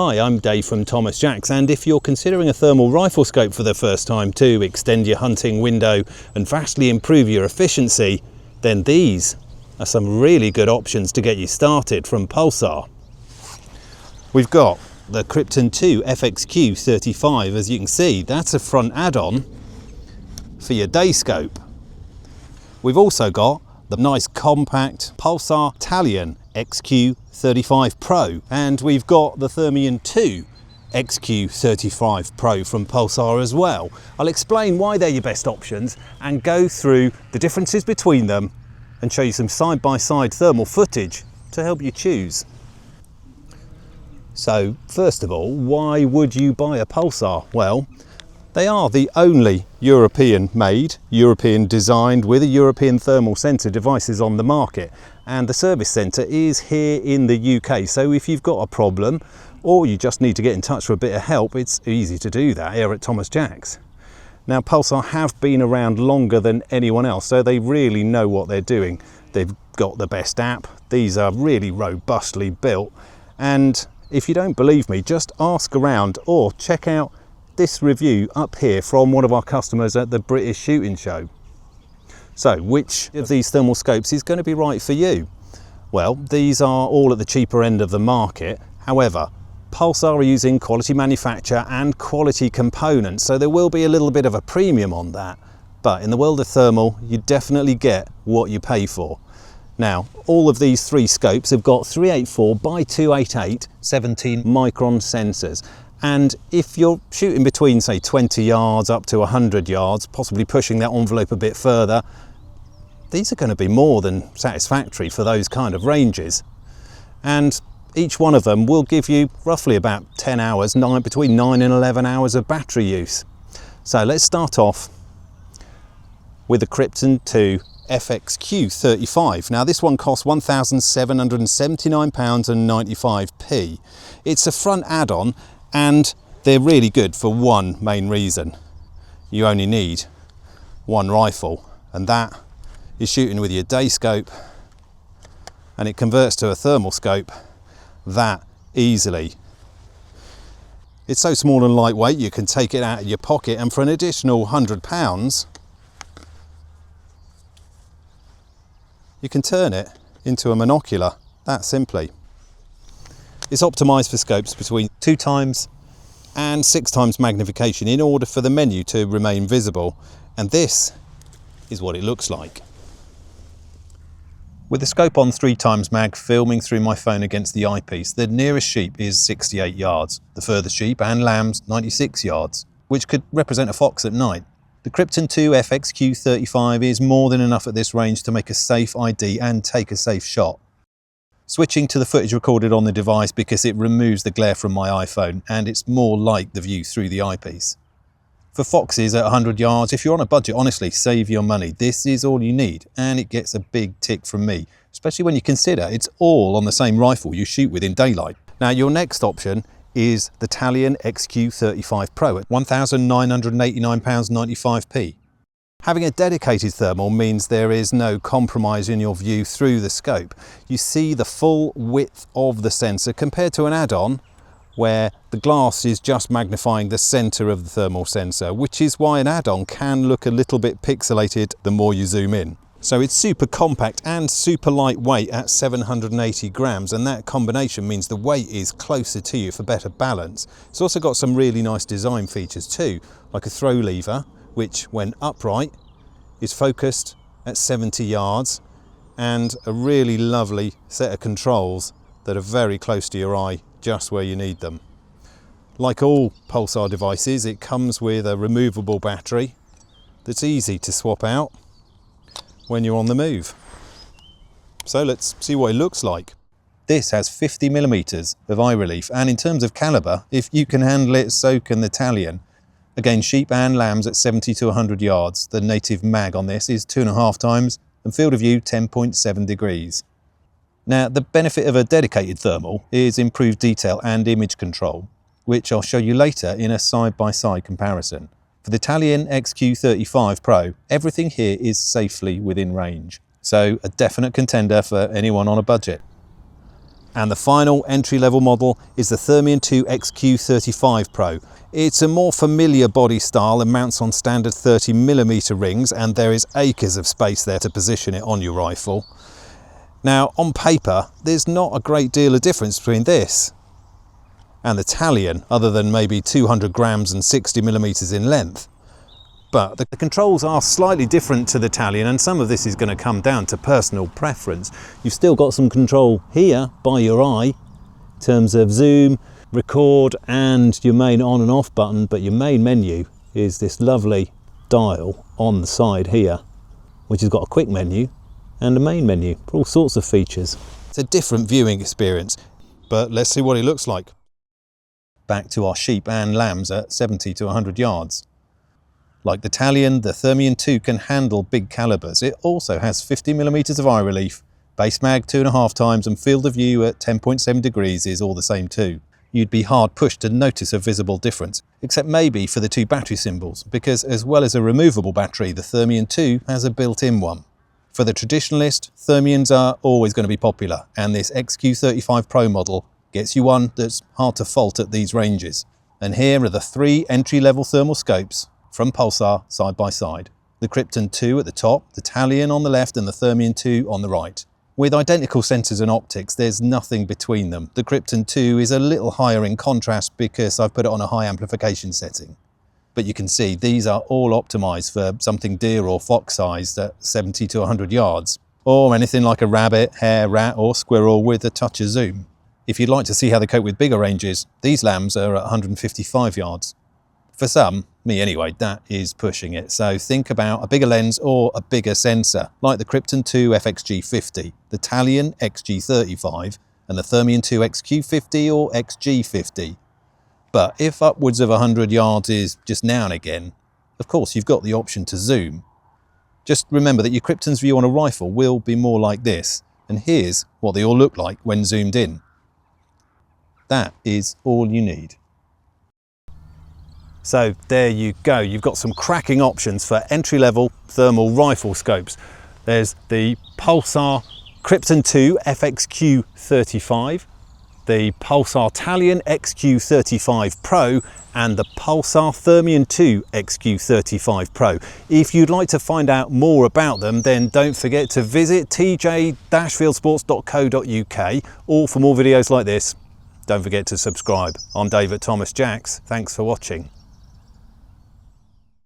Hi, I'm Dave from Thomas Jacks, and if you're considering a thermal rifle scope for the first time to extend your hunting window and vastly improve your efficiency, then these are some really good options to get you started from Pulsar. We've got the Krypton 2 FXQ35. As you can see, that's a front add-on for your day scope. We've also got the nice compact Pulsar Talion XQ35 PRO, and we've got the Thermion 2 XQ35 PRO from Pulsar as well. I'll explain why they're your best options and go through the differences between them and show you some side-by-side thermal footage to help you choose. So first of all, why would you buy a Pulsar? Well, they are the only European made, European designed with a European thermal sensor devices on the market, and the service centre is here in the UK. So if you've got a problem or you just need to get in touch for a bit of help, it's easy to do that here at Thomas Jacks. Now, Pulsar have been around longer than anyone else, so they really know what they're doing. They've got the best app, these are really robustly built, and if you don't believe me, just ask around or check out this review up here from one of our customers at the British Shooting Show. So which of these thermal scopes is going to be right for you? Well, these are all at the cheaper end of the market. However, Pulsar are using quality manufacture and quality components, so there will be a little bit of a premium on that. But in the world of thermal, you definitely get what you pay for. Now, all of these three scopes have got 384 by 288 17 micron sensors. And if you're shooting between, say, 20 yards up to 100 yards, possibly pushing that envelope a bit further, these are going to be more than satisfactory for those kind of ranges. And each one of them will give you roughly about 10 hours, between 9 and 11 hours of battery use. So let's start off with the Krypton 2 FXQ35. Now this one costs £1,779.95. It's a front add-on, and they're really good for one main reason. You only need one rifle, and that is shooting with your day scope, and it converts to a thermal scope that easily. It's so small and lightweight you can take it out of your pocket, and for an additional £100 you can turn it into a monocular, that simply. It's optimised for scopes between 2 times and 6 times magnification in order for the menu to remain visible, and this is what it looks like. With the scope on 3 times mag filming through my phone against the eyepiece, the nearest sheep is 68 yards, the furthest sheep and lambs 96 yards, which could represent a fox at night. The Krypton 2 FXQ35 is more than enough at this range to make a safe ID and take a safe shot. Switching to the footage recorded on the device because it removes the glare from my iPhone and it's more like the view through the eyepiece. For foxes at 100 yards, if you're on a budget, honestly, save your money. This is all you need, and it gets a big tick from me, especially when you consider it's all on the same rifle you shoot with in daylight. Now, your next option is the Talion XQ35 PRO at £1,989.95. Having a dedicated thermal means there is no compromise in your view through the scope. You see the full width of the sensor compared to an add-on where the glass is just magnifying the center of the thermal sensor, which is why an add-on can look a little bit pixelated the more you zoom in. So it's super compact and super lightweight at 780 grams, and that combination means the weight is closer to you for better balance. It's also got some really nice design features too, like a throw lever, which when upright is focused at 70 yards, and a really lovely set of controls that are very close to your eye, just where you need them. Like all Pulsar devices, it comes with a removable battery that's easy to swap out when you're on the move. So let's see what it looks like. This has 50mm of eye relief, and in terms of caliber, if you can handle it, so can the Talion. Again, sheep and lambs at 70 to 100 yards. The native mag on this is 2.5 times, and field of view 10.7 degrees. Now, the benefit of a dedicated thermal is improved detail and image control, which I'll show you later in a side-by-side comparison. For the Talion XQ35 PRO, everything here is safely within range, so a definite contender for anyone on a budget. And the final entry-level model is the Thermion XQ35 PRO. It's a more familiar body style and mounts on standard 30mm rings, and there is acres of space there to position it on your rifle. Now, on paper, there's not a great deal of difference between this and the Talion, other than maybe 200 grams and 60mm in length. But the controls are slightly different to the Talion, and some of this is going to come down to personal preference. You've still got some control here by your eye in terms of zoom, record and your main on and off button, but your main menu is this lovely dial on the side here, which has got a quick menu and a main menu for all sorts of features. It's a different viewing experience, but let's see what it looks like. Back to our sheep and lambs at 70 to 100 yards. Like the Talion, the Thermion 2 can handle big calibers. It also has 50mm of eye relief, base mag 2.5 times, and field of view at 10.7 degrees is all the same too. You'd be hard pushed to notice a visible difference, except maybe for the 2 battery symbols, because as well as a removable battery, the Thermion 2 has a built-in one. For the traditionalist, Thermions are always going to be popular, and this XQ35 PRO model gets you one that's hard to fault at these ranges. And here are the 3 entry-level thermal scopes from Pulsar side by side. The Krypton 2 at the top, the Talion on the left and the Thermion 2 on the right. With identical sensors and optics, there's nothing between them. The Krypton 2 is a little higher in contrast because I've put it on a high amplification setting. But you can see these are all optimized for something deer or fox sized at 70 to 100 yards, or anything like a rabbit, hare, rat or squirrel with a touch of zoom. If you'd like to see how they cope with bigger ranges, these lambs are at 155 yards. For some, me anyway, that is pushing it. So think about a bigger lens or a bigger sensor, like the Krypton 2 FXG50, the Talion XG35, and the Thermion 2 XQ50 or XG50. But if upwards of 100 yards is just now and again, of course you've got the option to zoom. Just remember that your Krypton's view on a rifle will be more like this, and here's what they all look like when zoomed in. That is all you need. So there you go, you've got some cracking options for entry-level thermal rifle scopes. There's the Pulsar Krypton 2 FXQ35, the Pulsar Talion XQ35 PRO and the Pulsar Thermion 2 XQ35 PRO. If you'd like to find out more about them, then don't forget to visit tj-fieldsports.co.uk, or for more videos like this, don't forget to subscribe. I'm David Thomas Jacks. Thanks for watching.